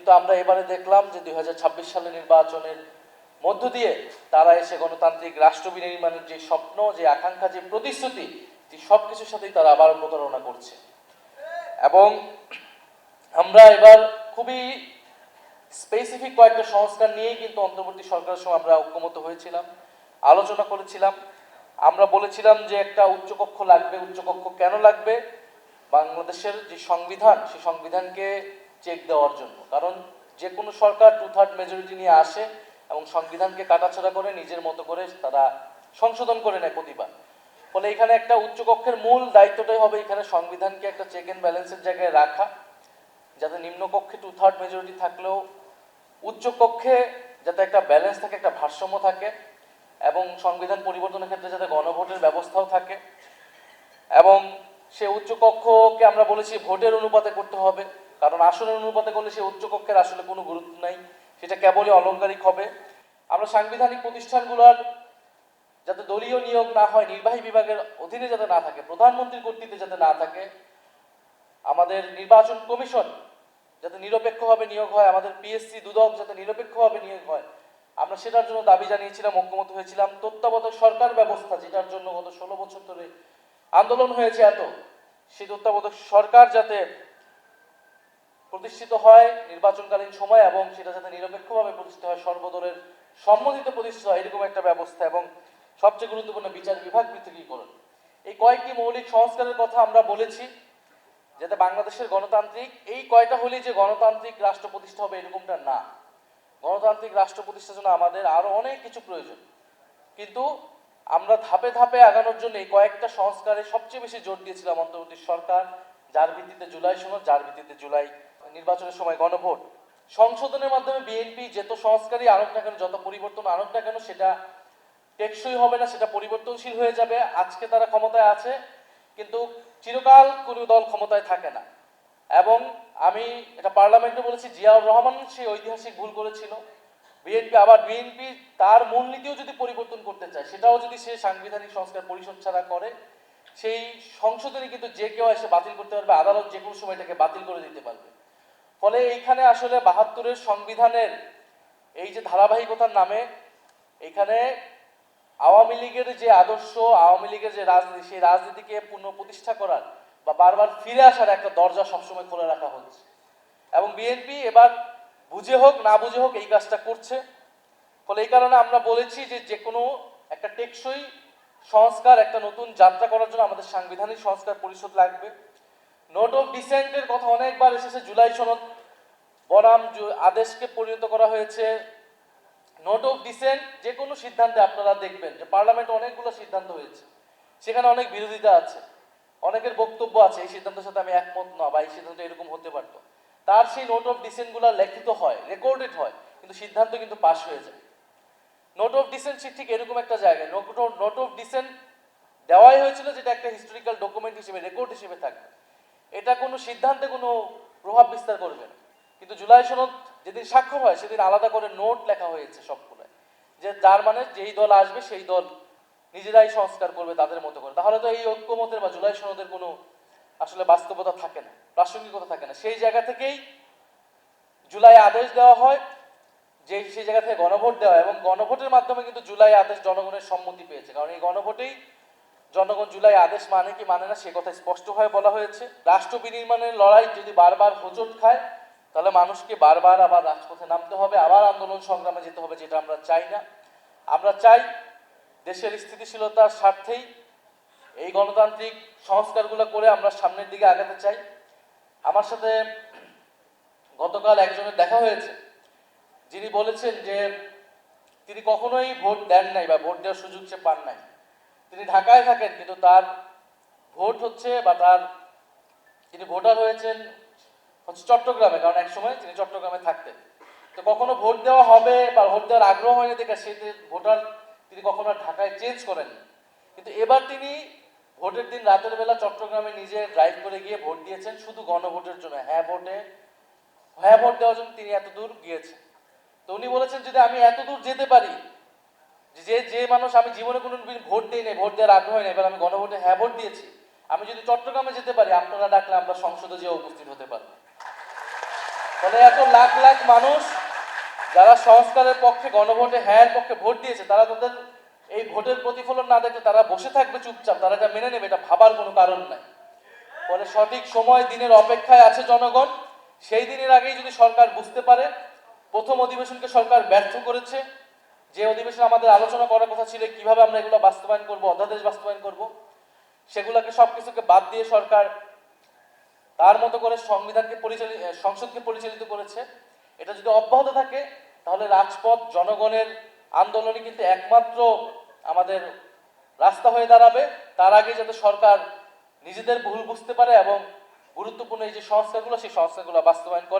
কিন্তু আমরা এবারে দেখলাম যে 2026 সালের নির্বাচনের মধ্য দিয়ে তারা এসে গণতান্ত্রিক রাষ্ট্র বিনির্মাণের যে স্বপ্ন, যে আকাঙ্ক্ষা, যে প্রতিশ্রুতি, যে সব কিছুর সাথেই তারা আবার প্রতারণা করছে। এবং আমরা এবার খুবই স্পেসিফিক কয়েকটা সংস্কার নিয়েই কিন্তু অন্তর্বর্তী সরকারের সময় আমরা ঐক্যমত হয়েছিলাম, আলোচনা করেছিলাম। আমরা বলেছিলাম যে একটা উচ্চকক্ষ লাগবে। উচ্চকক্ষ কেন লাগবে? বাংলাদেশের যে সংবিধান, সেই সংবিধানকে চেক দেওয়ার জন্য। কারণ যে কোনো সরকার 2/3 মেজরিটি নিয়ে আসে এবং সংবিধানকে কাটাছাড়া করে নিজের মতো করে তারা সংশোধন করে নেয় প্রতিবার। ফলে এখানে একটা উচ্চকক্ষের মূল দায়িত্বটাই হবে এখানে সংবিধানকে একটা চেক অ্যান্ড ব্যালেন্সের জায়গায় রাখা, যাতে নিম্নকক্ষে 2/3 মেজরিটি থাকলেও উচ্চকক্ষে যাতে একটা ব্যালেন্স থাকে, একটা ভারসাম্য থাকে, এবং সংবিধান পরিবর্তনের ক্ষেত্রে যাতে গণভোটের ব্যবস্থাও থাকে। এবং সে উচ্চকক্ষকে আমরা বলেছি ভোটের অনুপাতে করতে হবে, কারণ আসনের অনুপাতে করলে সে উচ্চকক্ষের আসলে কোনো গুরুত্ব নাই, সেটা কেবলই অলংকারিক হবে। আমরা সাংবিধানিক প্রতিষ্ঠানগুলোর যাতে দলীয় নিয়োগ না হয়, নির্বাহী বিভাগের অধীনে যাতে না থাকে, প্রধানমন্ত্রীর কর্তৃত্বে যাতে না থাকে, আমাদের নির্বাচন কমিশন যাতে নিরপেক্ষভাবে নিয়োগ হয়, আমাদের পিএসসি দুদক যাতে নিরপেক্ষভাবে নিয়োগ হয়, আমরা সেটার জন্য দাবি জানিয়েছিলাম, ঐক্যমত হয়েছিলাম। তত্ত্বাবধায়ক সরকার ব্যবস্থা, যেটার জন্য গত 16 বছর ধরে আন্দোলন হয়েছে এত, সেই তত্ত্বাবধায়ক সরকার যাতে প্রতিষ্ঠিত হয় নির্বাচনকালীন সময়, এবং সেটা যাতে নিরপেক্ষভাবে প্রতিষ্ঠিত হয়, সর্বদলের সম্মতিতে প্রতিষ্ঠিত হয়, এরকম একটা ব্যবস্থা। এবং সবচেয়ে গুরুত্বপূর্ণ বিচার বিভাগ পৃথকীকরণ। এই কয়েকটি মৌলিক সংস্কারের কথা আমরা বলেছি, যাতে বাংলাদেশের গণতান্ত্রিক এই কয়টা হলেই যে গণতান্ত্রিক রাষ্ট্র প্রতিষ্ঠা হবে এরকমটা না। গণতান্ত্রিক রাষ্ট্র প্রতিষ্ঠার জন্য আমাদের আরো অনেক কিছু প্রয়োজন, কিন্তু আমরা ধাপে ধাপে আগানোর জন্য এই কয়েকটা সংস্কারে সবচেয়ে বেশি জোর দিয়েছিলাম অন্তর্বর্তী সরকার, যার ভিত্তিতে জুলাই সনদ, যার ভিত্তিতে জুলাই নির্বাচনের সময় গণভোট। সংশোধনের মাধ্যমে বিএনপি যত সংস্কারই আনুক না কেন, যত পরিবর্তন আনুক না কেন, সেটা টেকসই হবে না, সেটা পরিবর্তনশীল হয়ে যাবে। আজকে তারা ক্ষমতায় আছে, কিন্তু চিরকাল কোনো দল ক্ষমতায় থাকে না। এবং আমি এটা পার্লামেন্টে বলেছি, জিয়াউর রহমান সেই ঐতিহাসিক ভুল করেছিল। বিএনপি তার মূলনীতিও যদি পরিবর্তন করতে চায়, সেটাও যদি সে সাংবিধানিক সংস্কার পরিষদ ছাড়া করে, সেই সংশোধনী কিন্তু যে কেউ এসে বাতিল করতে পারবে, আদালত যে কোনো সময় এটাকে বাতিল করে দিতে পারবে। ফলে এইখানে আসলে 72-এর সংবিধানের এই যে ধারাবাহিকতার নামে এখানে আওয়ামী লীগের যে আদর্শ, আওয়ামী লীগের যে রাজনীতি, সেই রাজনীতিকে পুনঃপ্রতিষ্ঠা করার বা বারবার ফিরে আসার একটা দরজা সবসময় খোলা রাখা হচ্ছে। এবং বিএনপি এবার বুঝে হোক না বুঝে হোক এই কাজটা করছে। ফলে এই কারণে আমরা বলেছি যে যে কোনো একটা টেকসই সংস্কার, একটা নতুন যাত্রা করার জন্য আমাদের সাংবিধানিক সংস্কার পরিষদ লাগবে। নোট অফ ডিসেন্টের কথা অনেকবার এসেছে, জুলাই সনদ বনাম আদেশকে পরিণত করা হয়েছে। নোট অফ ডিসেন্ট যে কোনো সিদ্ধান্তে আপনারা দেখবেন যে পার্লামেন্টে অনেকগুলো সিদ্ধান্ত হয়েছে, সেখানে অনেক বিরোধিতা আছে, অনেকের বক্তব্য আছে এই সিদ্ধান্তের সাথে আমি একমত না, বা এই সিদ্ধান্ত এরকম হতে পারতো। তার সেই নোট অফ ডিসেন্টগুলো লিখিত হয়, রেকর্ডেড হয়, কিন্তু সিদ্ধান্ত কিন্তু পাস হয়ে যায়। নোট অফ ডিসেন্ট ঠিক এরকম একটা জায়গায় নোট অফ ডিসেন্ট দেওয়াই হয়েছিল, যেটা একটা হিস্টোরিক্যাল ডকুমেন্ট হিসেবে, রেকর্ড হিসেবে থাকবে। এটা কোনো সিদ্ধান্তে কোনো প্রভাব বিস্তার করবে না। কিন্তু জুলাই সনদ যেদিন স্বাক্ষর হয় সেদিন আলাদা করে নোট লেখা হয়েছে সবগুলো, যে যার মানে যেই দল আসবে সেই দল নিজেরাই সংস্কার করবে তাদের মতো করে। তাহলে তো এই ঐক্যমতের বা জুলাই সনদের কোনো আসলে বাস্তবতা থাকে না, প্রাসঙ্গিকতা থাকে না। সেই জায়গা থেকেই জুলাই আদেশ দেওয়া হয়, যে সেই জায়গা থেকে গণভোট দেওয়া, এবং গণভোটের মাধ্যমে কিন্তু জুলাই আদেশ জনগণের সম্মতি পেয়েছে। কারণ এই গণভোটেই জনগণ জুলাই আদেশ মানে কি মানে না সে কথা স্পষ্টভাবে বলা হয়েছে। রাষ্ট্র বিনির্মাণের লড়াই যদি বারবার হোঁচট খায়, তাহলে মানুষকে বারবার আবার রাজপথে নামতে হবে, আবার আন্দোলন সংগ্রামে যেতে হবে, যেটা আমরা চাই না। আমরা চাই দেশের স্থিতিশীলতার স্বার্থেই এই গণতান্ত্রিক সংস্কারগুলো করে আমরা সামনের দিকে আগাতে চাই। আমার সাথে গতকাল একজনের দেখা হয়েছে, যিনি বলেছেন যে তিনি কখনোই ভোট দেন নাই বা ভোট দেওয়ার সুযোগ সে পান নাই। তিনি ঢাকায় থাকেন, কিন্তু তার ভোট হচ্ছে বা তিনি ভোটার হয়েছেন চট্টগ্রামে, কারণ এক সময় তিনি চট্টগ্রামে থাকতেন। তো কখনো ভোট দেওয়া হবে বা ভোট দেওয়ার আগ্রহ হয়নি দেখে সেই ভোটার তিনি কখনো ঢাকায় চেঞ্জ করেননি। কিন্তু এবার তিনি ভোটের দিন রাতের বেলা চট্টগ্রামে নিজে ড্রাইভ করে গিয়ে ভোট দিয়েছেন, শুধু গণভোটের জন্য, হ্যাঁ ভোট দেওয়ার জন্য তিনি এত দূর গিয়েছেন। তো উনি বলেছেন যদি আমি এত দূর যেতে পারি, যে মানুষ আমি জীবনে কোনো ভোট দিই নাই, ভোট দেওয়ার আগ্রহ নেই, এবার আমি গণভোটে হ্যাঁ ভোট দিয়েছি, আমি যদি চট্টগ্রামে যেতে পারি, আপনারা ডাকলে আমরা সংসদে যেয়ে উপস্থিত হতে পারবো। ফলে এত লাখ লাখ মানুষ যারা সংস্কারের পক্ষে গণভোটে হ্যাঁ পক্ষে ভোট দিয়েছে, তারা তাদের এই ভোটের প্রতিফলন না দেখলে তারা বসে থাকবে চুপচাপ, তারা এটা মেনে নেবে, এটা ভাবার কোনো কারণ নাই। ফলে সঠিক সময় দিনের অপেক্ষায় আছে জনগণ। সেই দিনের আগেই যদি সরকার বুঝতে পারে প্রথম অধিবেশনকে সরকার ব্যর্থ করেছে, যে অধিবেশনে আমাদের আলোচনা করার কথা ছিল কিভাবে আমরা এগুলো বাস্তবায়ন করব, অধ্যাদেশ বাস্তবায়ন করব, সেগুলোকে সবকিছুকে বাদ দিয়ে সরকার তার মতো করে সংসদকে পরিচালিত করেছে। এটা যদি অব্যাহত থাকে তাহলে রাজপথ জনগণের আন্দোলনই কিন্তু একমাত্র আমাদের রাস্তা হয়ে দাঁড়াবে। তার আগে যাতে সরকার নিজেদের ভুল বুঝতে পারে এবং গুরুত্বপূর্ণ এই যে সংস্কারগুলো, সেই সংস্কারগুলো বাস্তবায়ন করে।